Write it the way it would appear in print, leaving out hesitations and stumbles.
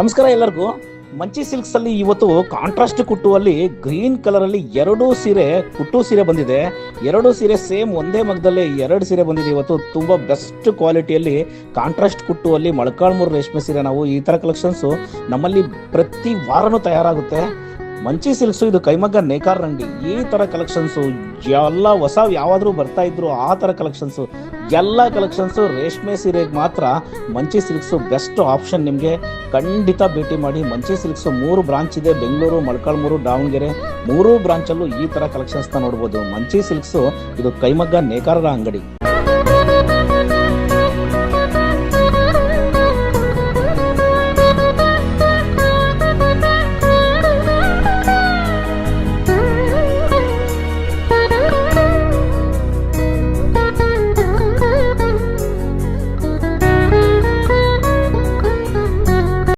ನಮಸ್ಕಾರ ಎಲ್ಲರಿಗೂ. ಮಂಚಿ ಸಿಲ್ಕ್ಸ್ ಅಲ್ಲಿ ಇವತ್ತು ಕಾಂಟ್ರಾಸ್ಟ್ ಕುಟ್ಟುವಲ್ಲಿ ಗ್ರೀನ್ ಕಲರ್ ಅಲ್ಲಿ ಎರಡು ಸೀರೆ ಬಂದಿದೆ. ಎರಡು ಸೀರೆ ಸೇಮ್ ಒಂದೇ ಮಗದಲ್ಲಿ ಎರಡು ಸೀರೆ ಬಂದಿದೆ. ಇವತ್ತು ತುಂಬಾ ಬೆಸ್ಟ್ ಕ್ವಾಲಿಟಿಯಲ್ಲಿ ಕಾಂಟ್ರಾಸ್ಟ್ ಕುಟ್ಟುವಲ್ಲಿ ಮೊಳಕಾಲ್ಮೂರು ರೇಷ್ಮೆ ಸೀರೆ. ನಾವು ಈ ತರ ಕಲೆಕ್ಷನ್ಸ್ ನಮ್ಮಲ್ಲಿ ಪ್ರತಿ ವಾರನೂ ತಯಾರಾಗುತ್ತೆ. ಮಂಚಿ ಸಿಲ್ಕ್ಸ್ ಇದು ಕೈಮಗ್ಗ ನೇಕಾರ್ ಅಂಗಡಿ. ಈ ತರ ಕಲೆಕ್ಷನ್ಸ್ ಎಲ್ಲ ಹೊಸ ಯಾವಾದ್ರೂ ಬರ್ತಾ ಇದ್ರು ಆ ತರ ಕಲೆಕ್ಷನ್ಸ್ ಎಲ್ಲ ಕಲೆಕ್ಷನ್ಸ್ ರೇಷ್ಮೆ ಸೀರೆಗೆ ಮಾತ್ರ ಮಂಚಿ ಸಿಲ್ಕ್ಸ್ ಬೆಸ್ಟ್ ಆಪ್ಷನ್. ನಿಮಗೆ ಖಂಡಿತ ಭೇಟಿ ಮಾಡಿ. ಮಂಚಿ ಸಿಲ್ಕ್ಸ್ 3 ಬ್ರಾಂಚ್ ಇದೆ, ಬೆಂಗಳೂರು, ಮೊಳಕಾಲ್ಮೂರು, ದಾವಣಗೆರೆ. 3 ಬ್ರಾಂಚಲ್ಲೂ ಈ ತರ ಕಲೆಕ್ಷನ್ಸ್ ನೋಡ್ಬೋದು. ಮಂಚಿ ಸಿಲ್ಕ್ಸ್ ಇದು ಕೈಮಗ್ಗ ನೇಕಾರರ ಅಂಗಡಿ.